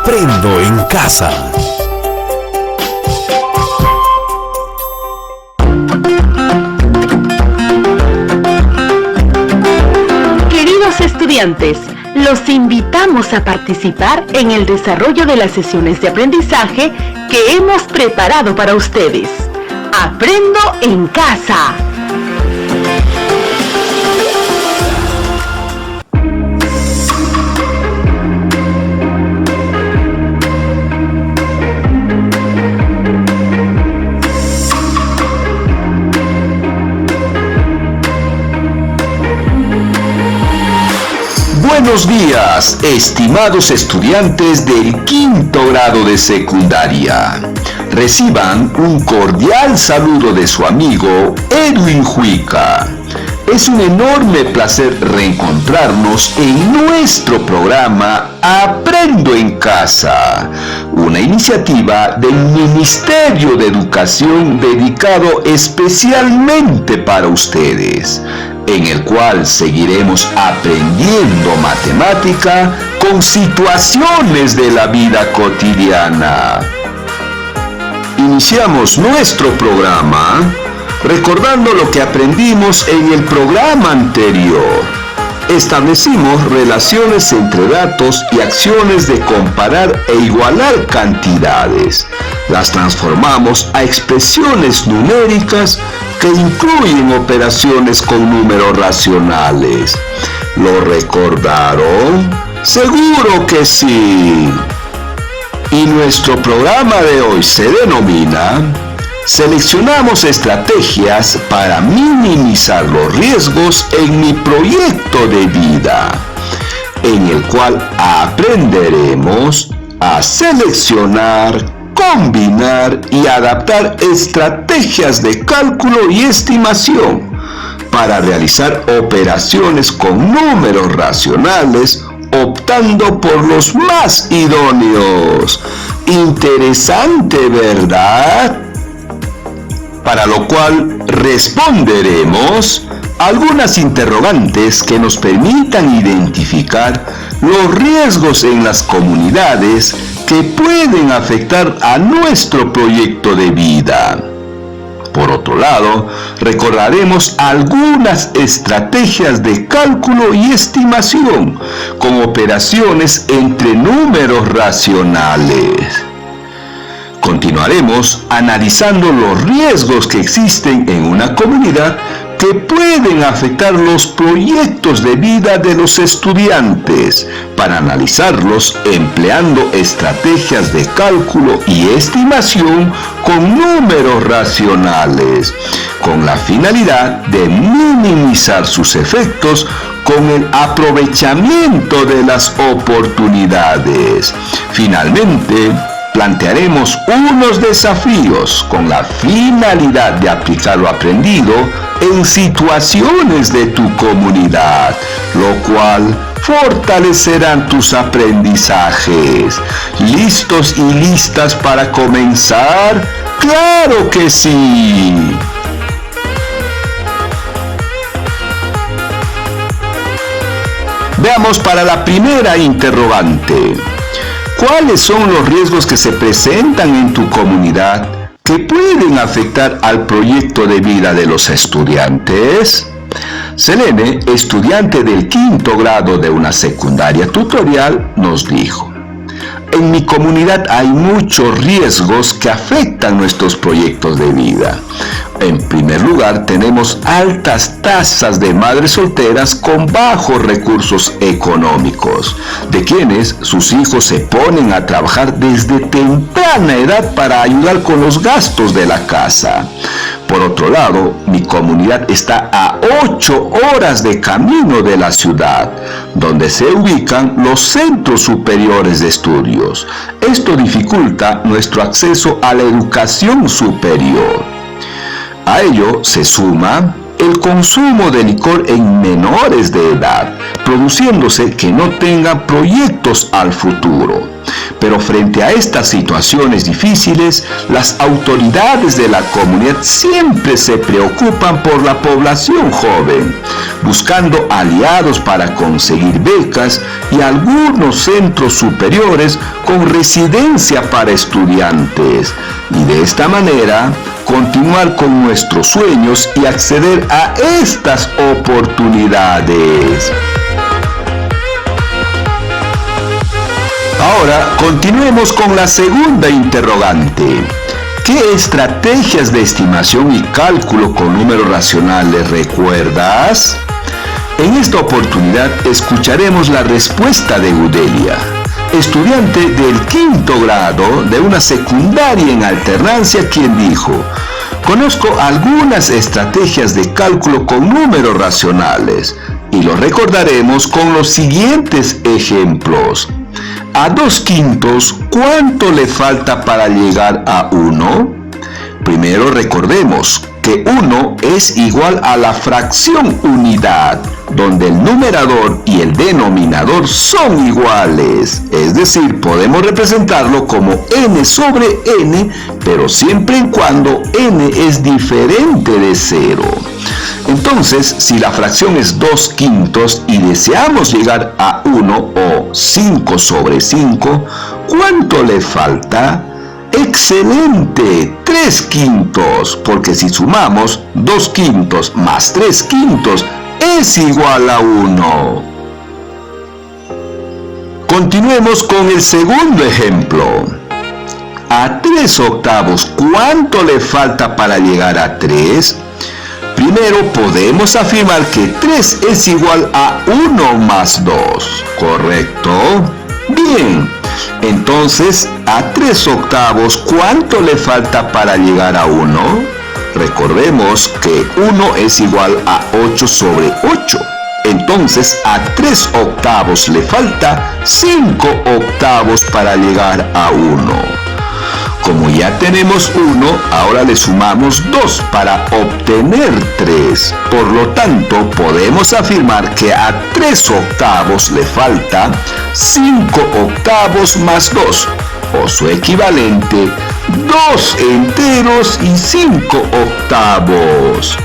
Aprendo en casa. Queridos estudiantes, los invitamos a participar en el desarrollo de las sesiones de aprendizaje que hemos preparado para ustedes. Aprendo en casa. Buenos días, estimados estudiantes del quinto grado de secundaria. Reciban un cordial saludo de su amigo Edwin Juica. Es un enorme placer reencontrarnos en nuestro programa Aprendo en Casa, una iniciativa del Ministerio de Educación dedicado especialmente para ustedes, en el cual seguiremos aprendiendo matemática con situaciones de la vida cotidiana. Iniciamos nuestro programa recordando lo que aprendimos en el programa anterior. Establecimos relaciones entre datos y acciones de comparar e igualar cantidades. Las transformamos a expresiones numéricas que incluyen operaciones con números racionales. ¿Lo recordaron? ¡Seguro que sí! Y nuestro programa de hoy se denomina Seleccionamos estrategias para minimizar los riesgos en mi proyecto de vida, en el cual aprenderemos a seleccionar, combinar y adaptar estrategias de cálculo y estimación para realizar operaciones con números racionales, optando por los más idóneos. Interesante, ¿verdad? Para lo cual responderemos algunas interrogantes que nos permitan identificar los riesgos en las comunidades que pueden afectar a nuestro proyecto de vida. Por otro lado, recordaremos algunas estrategias de cálculo y estimación con operaciones entre números racionales. Continuaremos analizando los riesgos que existen en una comunidad que pueden afectar los proyectos de vida de los estudiantes, para analizarlos empleando estrategias de cálculo y estimación con números racionales, con la finalidad de minimizar sus efectos con el aprovechamiento de las oportunidades. Finalmente, plantearemos unos desafíos con la finalidad de aplicar lo aprendido en situaciones de tu comunidad, lo cual fortalecerán tus aprendizajes. ¿Listos y listas para comenzar? ¡Claro que sí! Veamos para la primera interrogante. ¿Cuáles son los riesgos que se presentan en tu comunidad que pueden afectar al proyecto de vida de los estudiantes? Selene, estudiante del quinto grado de una secundaria tutorial, nos dijo: en mi comunidad hay muchos riesgos que afectan nuestros proyectos de vida. En primer lugar, tenemos altas tasas de madres solteras con bajos recursos económicos, de quienes sus hijos se ponen a trabajar desde temprana edad para ayudar con los gastos de la casa. Por otro lado, mi comunidad está a 8 horas de camino de la ciudad, donde se ubican los centros superiores de estudios. Esto dificulta nuestro acceso a la educación superior. A ello se suma el consumo de licor en menores de edad, produciéndose que no tengan proyectos al futuro. Pero frente a estas situaciones difíciles, las autoridades de la comunidad siempre se preocupan por la población joven, buscando aliados para conseguir becas y algunos centros superiores con residencia para estudiantes. Y de esta manera, continuar con nuestros sueños y acceder a estas oportunidades. Ahora, continuemos con la segunda interrogante. ¿Qué estrategias de estimación y cálculo con números racionales recuerdas? En esta oportunidad escucharemos la respuesta de Gudelia, estudiante del 5º grado de una secundaria en alternancia, quien dijo: conozco algunas estrategias de cálculo con números racionales y lo recordaremos con los siguientes ejemplos. A 2/5, ¿cuánto le falta para llegar a 1? Primero recordemos que 1 es igual a la fracción unidad, donde el numerador y el denominador son iguales. Es decir, podemos representarlo como n sobre n, pero siempre y cuando n es diferente de 0. Entonces, si la fracción es 2/5 y deseamos llegar a 1 o 5 sobre 5, ¿cuánto le falta? ¡Excelente! 3/5, porque si sumamos 2/5 más 3/5 es igual a 1. Continuemos con el segundo ejemplo. A 3/8, ¿cuánto le falta para llegar a 3? Primero podemos afirmar que 3 es igual a 1 más 2, ¿correcto? Bien, entonces a 3/8, ¿cuánto le falta para llegar a 1? Recordemos que 1 es igual a 8 sobre 8. Entonces a 3/8 le falta 5/8 para llegar a 1. Como ya tenemos 1, ahora le sumamos 2 para obtener 3. Por lo tanto, podemos afirmar que a 3/8 le falta 5/8 más 2, o su equivalente, 2 enteros y 5/8.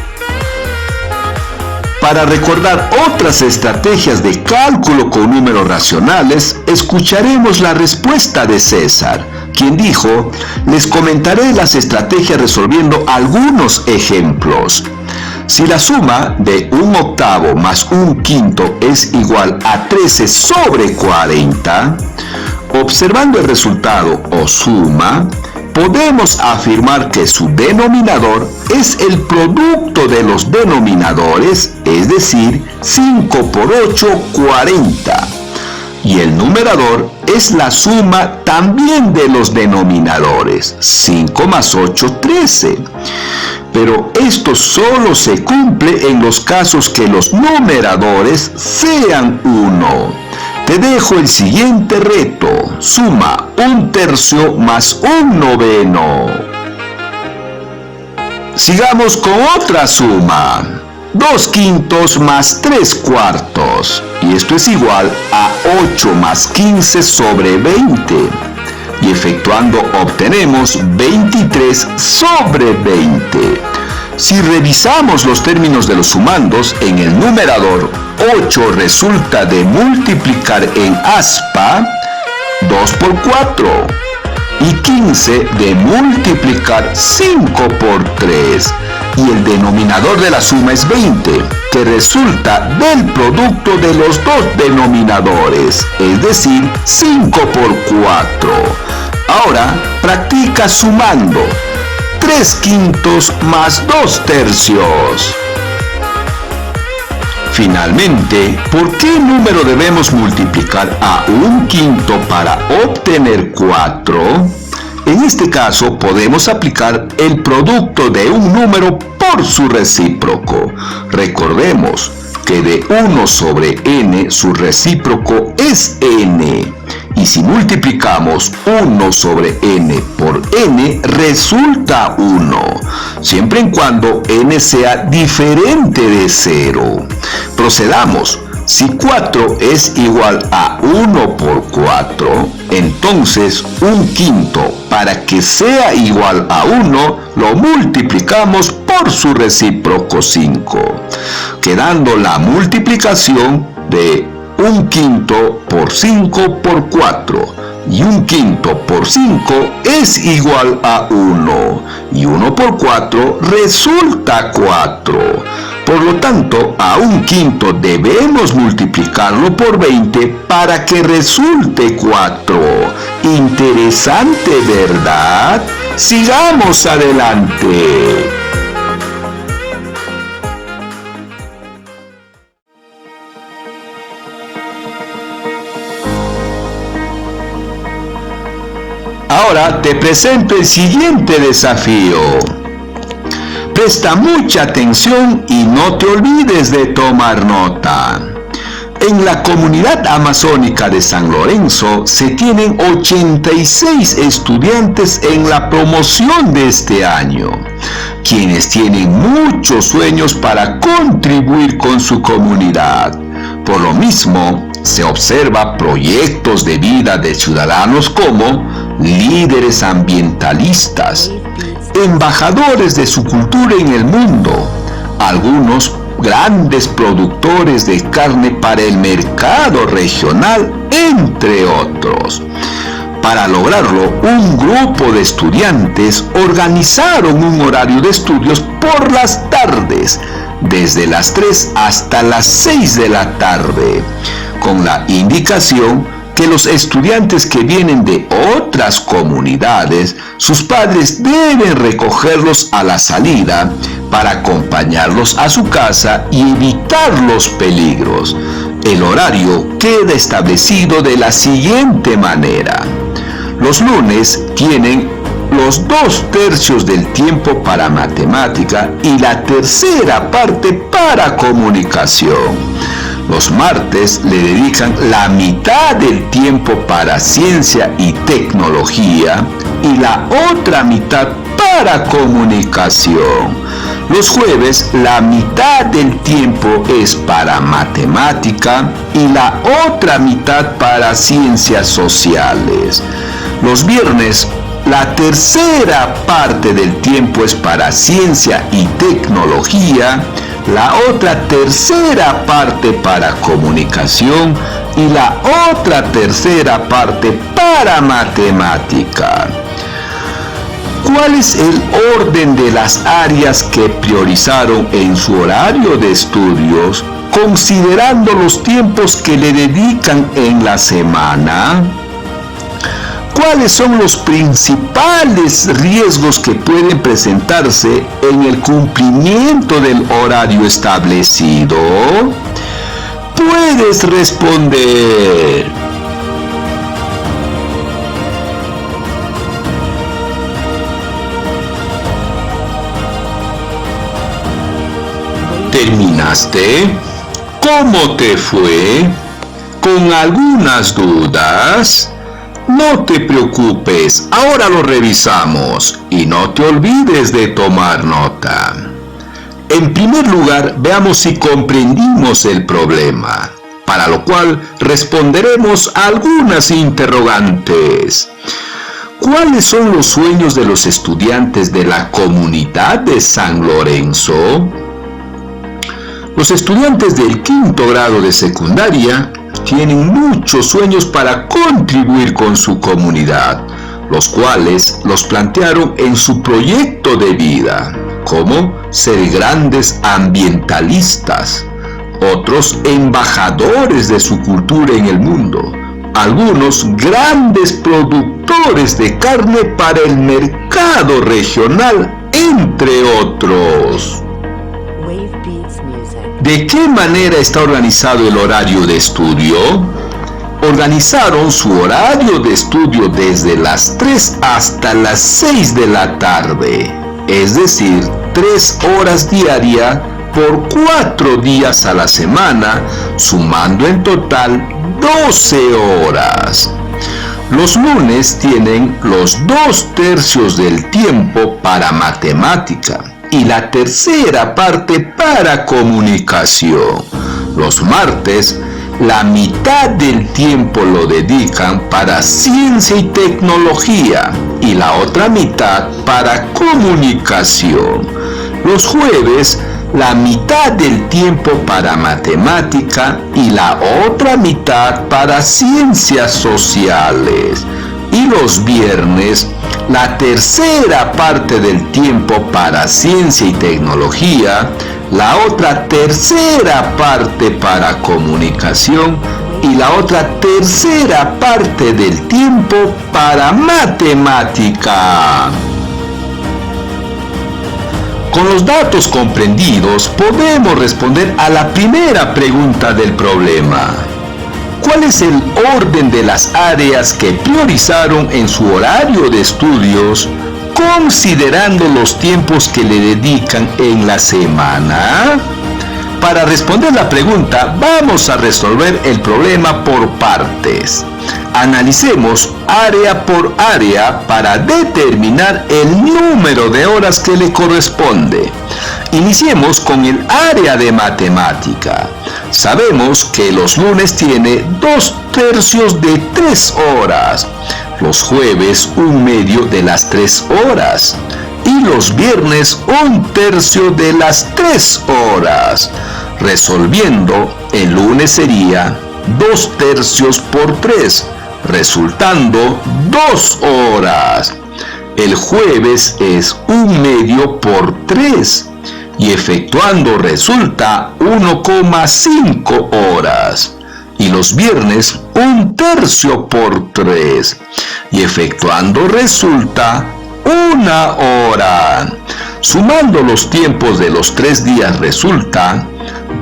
Para recordar otras estrategias de cálculo con números racionales, escucharemos la respuesta de César, quien dijo: les comentaré las estrategias resolviendo algunos ejemplos. Si la suma de 1/8 más 1/5 es igual a 13 sobre 40, observando el resultado o suma, podemos afirmar que su denominador es el producto de los denominadores, es decir, 5 por 8, 40. Y el numerador es la suma también de los denominadores, 5 más 8, 13. Pero esto solo se cumple en los casos que los numeradores sean 1. Te dejo el siguiente reto. Suma 1/3 más 1/9. Sigamos con otra suma. 2/5 más 3/4. Y esto es igual a 8 más 15 sobre 20. Y efectuando obtenemos 23 sobre 20. Si revisamos los términos de los sumandos, en el numerador 8 resulta de multiplicar en aspa 2 por 4 y 15 de multiplicar 5 por 3. Y el denominador de la suma es 20, que resulta del producto de los dos denominadores, es decir, 5 por 4. Ahora practica sumando 3/5 más 2/3. Finalmente, ¿por qué número debemos multiplicar a 1/5 para obtener 4? En este caso podemos aplicar el producto de un número por su recíproco. Recordemos que de 1 sobre n su recíproco es n. Y si multiplicamos 1 sobre n por n, resulta 1, siempre y cuando n sea diferente de 0. Procedamos. Si 4 es igual a 1 por 4, entonces 1/5 para que sea igual a 1 lo multiplicamos por su recíproco 5, quedando la multiplicación de 1/5 por 5 por 4. Y 1/5 por 5 es igual a 1. Y 1 por 4 resulta 4. Por lo tanto, a 1/5 debemos multiplicarlo por 20 para que resulte 4. Interesante, ¿verdad? Sigamos adelante. Ahora te presento el siguiente desafío. Presta mucha atención y no te olvides de tomar nota. En la comunidad amazónica de San Lorenzo se tienen 86 estudiantes en la promoción de este año, quienes tienen muchos sueños para contribuir con su comunidad. Por lo mismo, se observa proyectos de vida de ciudadanos como líderes ambientalistas, embajadores de su cultura en el mundo, algunos grandes productores de carne para el mercado regional, entre otros. Para lograrlo, un grupo de estudiantes organizaron un horario de estudios por las tardes, desde las 3 hasta las 6 de la tarde, con la indicación que los estudiantes que vienen de otras comunidades, sus padres deben recogerlos a la salida para acompañarlos a su casa y evitar los peligros. El horario queda establecido de la siguiente manera. Los lunes tienen los 2/3 del tiempo para matemática y la tercera parte para comunicación. Los martes le dedican la mitad del tiempo para ciencia y tecnología y la otra mitad para comunicación. Los jueves la mitad del tiempo es para matemática y la otra mitad para ciencias sociales. Los viernes la tercera parte del tiempo es para ciencia y tecnología, la otra tercera parte para comunicación y la otra tercera parte para matemática. ¿Cuál es el orden de las áreas que priorizaron en su horario de estudios, considerando los tiempos que le dedican en la semana? ¿Cuáles son los principales riesgos que pueden presentarse en el cumplimiento del horario establecido? Puedes responder. ¿Terminaste? ¿Cómo te fue? ¿Con algunas dudas? No te preocupes, ahora lo revisamos y no te olvides de tomar nota. En primer lugar, veamos si comprendimos el problema, para lo cual responderemos a algunas interrogantes. ¿Cuáles son los sueños de los estudiantes de la comunidad de San Lorenzo? Los estudiantes del 5º grado de secundaria tienen muchos sueños para contribuir con su comunidad, los cuales los plantearon en su proyecto de vida, como ser grandes ambientalistas, otros embajadores de su cultura en el mundo, algunos grandes productores de carne para el mercado regional, entre otros. ¿De qué manera está organizado el horario de estudio? Organizaron su horario de estudio desde las 3 hasta las 6 de la tarde, es decir, 3 horas diarias por 4 días a la semana, sumando en total 12 horas. Los lunes tienen los 2/3 del tiempo para matemática y la tercera parte para comunicación. Los martes, la mitad del tiempo lo dedican para ciencia y tecnología y la otra mitad para comunicación. Los jueves, la mitad del tiempo para matemática y la otra mitad para ciencias sociales. Y los viernes, la tercera parte del tiempo para ciencia y tecnología, la otra tercera parte para comunicación y la otra tercera parte del tiempo para matemática. Con los datos comprendidos podemos responder a la primera pregunta del problema. ¿Cuál es el orden de las áreas que priorizaron en su horario de estudios, considerando los tiempos que le dedican en la semana? Para responder la pregunta, vamos a resolver el problema por partes. Analicemos área por área para determinar el número de horas que le corresponde. Iniciemos con el área de matemática. Sabemos que los lunes tiene 2/3 de 3 horas, los jueves 1/2 de las 3 horas y los viernes 1/3 de las 3 horas. Resolviendo, el lunes sería 2/3 por 3, resultando 2 horas. El jueves es 1/2 por 3 y efectuando resulta 1,5 horas. Y los viernes 1/3 por 3 y efectuando resulta 1 hora. Sumando los tiempos de los 3 días resulta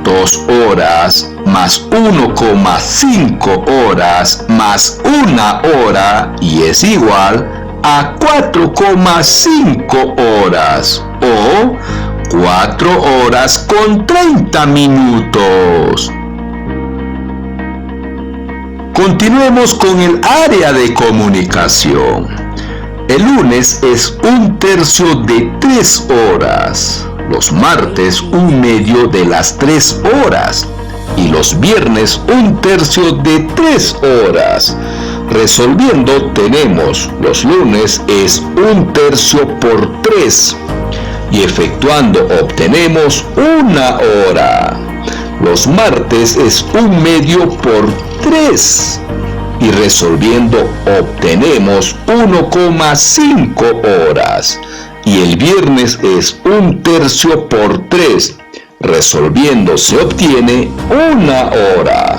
2 horas más 1,5 horas más 1 hora y es igual a 4,5 horas o 4 horas con 30 minutos. Continuemos con el área de comunicación. El lunes es 1/3 de 3 horas, los martes 1/2 de las 3 horas y los viernes 1/3 de 3 horas. Resolviendo tenemos los lunes es 1/3 por 3 y efectuando obtenemos 1 hora. Los martes es 1/2 por 3 y resolviendo obtenemos 1,5 horas. Y el viernes es 1/3 por 3. Resolviendo se obtiene 1 hora.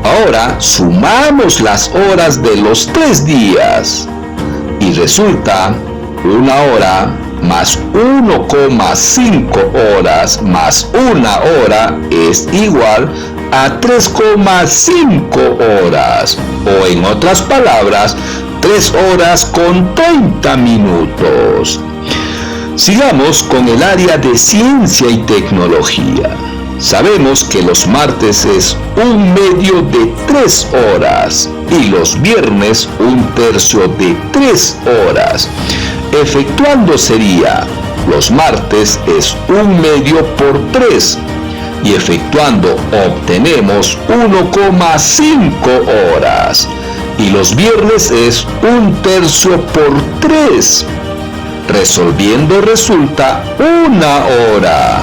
Ahora sumamos las horas de los 3 días. Y resulta 1 hora más 1,5 horas más 1 hora es igual a 3,5 horas. O en otras palabras, 3 horas con 30 minutos. Sigamos con el área de ciencia y tecnología. Sabemos que los martes es 1/2 de 3 horas y los viernes 1/3 de 3 horas. Efectuando sería, los martes es 1/2 por 3 y efectuando obtenemos 1,5 horas. Y los viernes es 1/3 por 3. Resolviendo resulta 1 hora.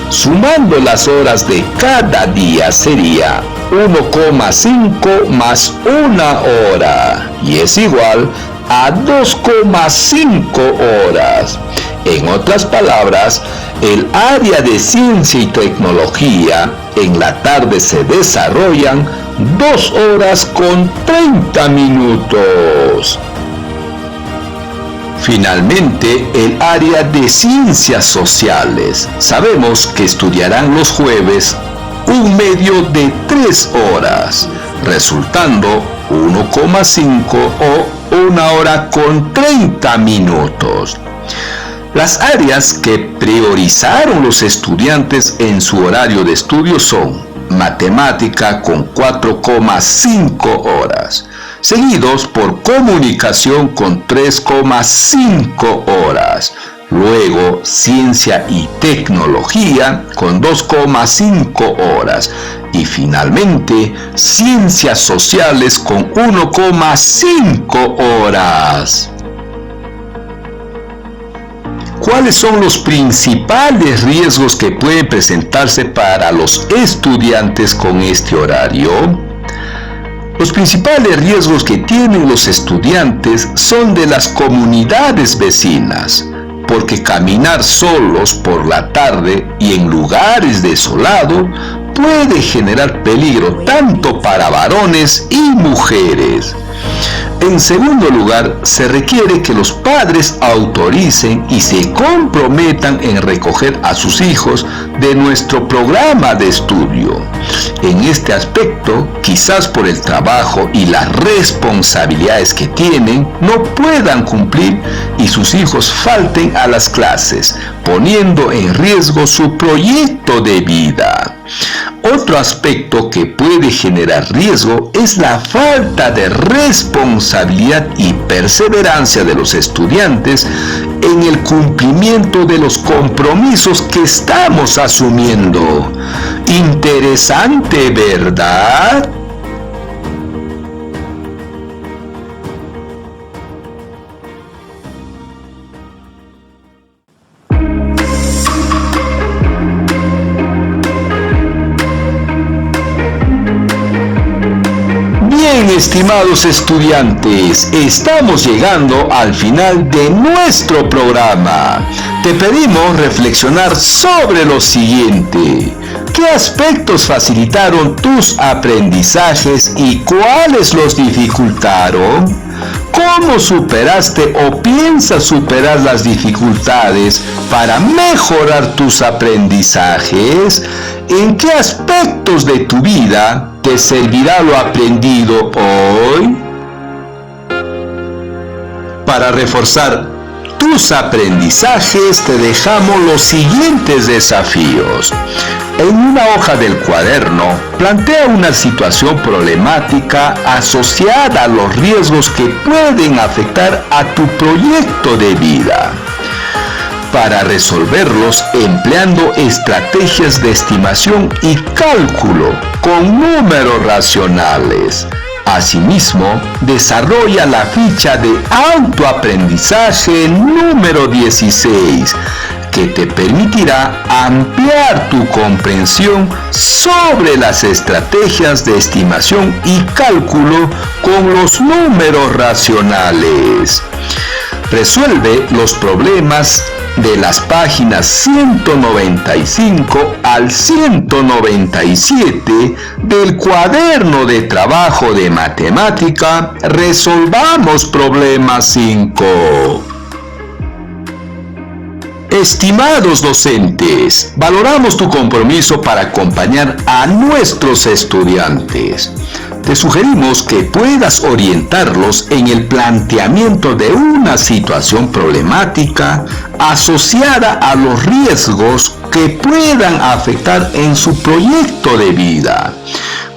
Sumando las horas de cada día sería 1,5 más 1 hora y es igual a 2,5 horas. En otras palabras, el área de ciencia y tecnología en la tarde se desarrollan 2 horas con 30 minutos. Finalmente, el área de ciencias sociales. Sabemos que estudiarán los jueves 1/2 de 3 horas, resultando 1,5 o 1 hora con 30 minutos. Las áreas que priorizaron los estudiantes en su horario de estudio son matemática con 4,5 horas, seguidos por comunicación con 3,5 horas, luego ciencia y tecnología con 2,5 horas Y finalmente, Ciencias Sociales con 1,5 horas. ¿Cuáles son los principales riesgos que pueden presentarse para los estudiantes con este horario? Los principales riesgos que tienen los estudiantes son de las comunidades vecinas, porque caminar solos por la tarde y en lugares desolados puede generar peligro tanto para varones y mujeres. En segundo lugar, se requiere que los padres autoricen y se comprometan en recoger a sus hijos de nuestro programa de estudio. En este aspecto, quizás por el trabajo y las responsabilidades que tienen, no puedan cumplir y sus hijos falten a las clases, poniendo en riesgo su proyecto de vida. Otro aspecto que puede generar riesgo es la falta de responsabilidad y perseverancia de los estudiantes en el cumplimiento de los compromisos que estamos asumiendo. Interesante, ¿verdad? Estimados estudiantes, estamos llegando al final de nuestro programa. Te pedimos reflexionar sobre lo siguiente. ¿Qué aspectos facilitaron tus aprendizajes y cuáles los dificultaron? ¿Cómo superaste o piensas superar las dificultades para mejorar tus aprendizajes? ¿En qué aspectos de tu vida te servirá lo aprendido hoy? Para reforzar tus aprendizajes te dejamos los siguientes desafíos. En una hoja del cuaderno, plantea una situación problemática asociada a los riesgos que pueden afectar a tu proyecto de vida. Para resolverlos empleando estrategias de estimación y cálculo con números racionales. Asimismo, desarrolla la ficha de autoaprendizaje número 16, que te permitirá ampliar tu comprensión sobre las estrategias de estimación y cálculo con los números racionales. Resuelve los problemas de las páginas 195 al 197 del cuaderno de trabajo de matemática Resolvamos Problema 5. Estimados docentes, valoramos tu compromiso para acompañar a nuestros estudiantes. Te sugerimos que puedas orientarlos en el planteamiento de una situación problemática asociada a los riesgos que puedan afectar en su proyecto de vida,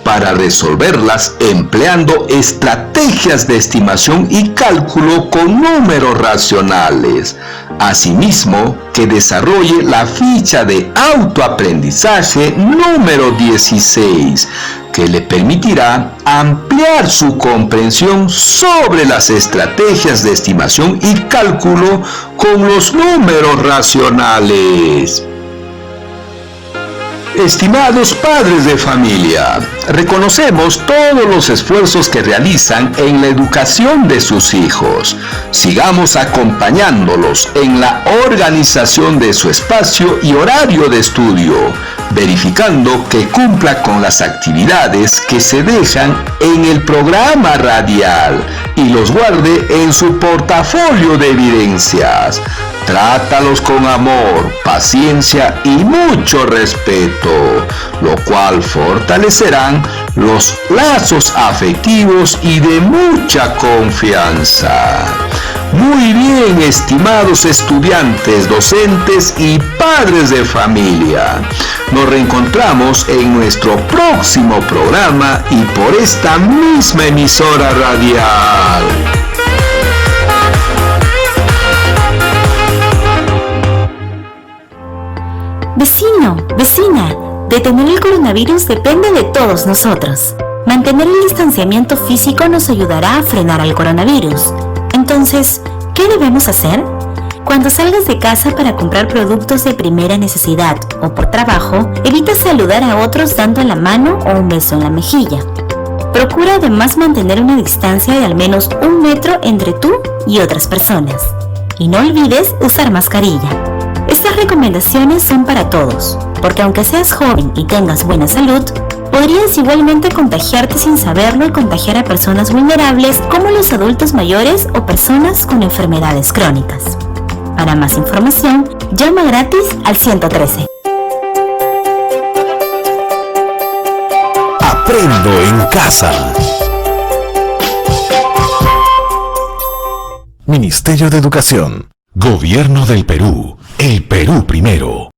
para resolverlas empleando estrategias de estimación y cálculo con números racionales. Asimismo, que desarrolle la ficha de autoaprendizaje número 16, que le permitirá ampliar su comprensión sobre las estrategias de estimación y cálculo con los números racionales. Estimados padres de familia, reconocemos todos los esfuerzos que realizan en la educación de sus hijos. Sigamos acompañándolos en la organización de su espacio y horario de estudio, verificando que cumpla con las actividades que se dejan en el programa radial y los guarde en su portafolio de evidencias. Trátalos con amor, paciencia y mucho respeto, lo cual fortalecerán los lazos afectivos y de mucha confianza. Muy bien, estimados estudiantes, docentes y padres de familia. Nos reencontramos en nuestro próximo programa y por esta misma emisora radial. Vecino, vecina, Detener el coronavirus depende de todos nosotros. Mantener el distanciamiento físico nos ayudará a frenar al coronavirus. Entonces, ¿qué debemos hacer? Cuando salgas de casa para comprar productos de primera necesidad o por trabajo, evita saludar a otros dando la mano o un beso en la mejilla. Procura además mantener una distancia de al menos 1 metro entre tú y otras personas. Y no olvides usar mascarilla. Estas recomendaciones son para todos, porque aunque seas joven y tengas buena salud, podrías igualmente contagiarte sin saberlo y contagiar a personas vulnerables como los adultos mayores o personas con enfermedades crónicas. Para más información, llama gratis al 113. Aprendo en casa. Ministerio de Educación. Gobierno del Perú. El Perú primero.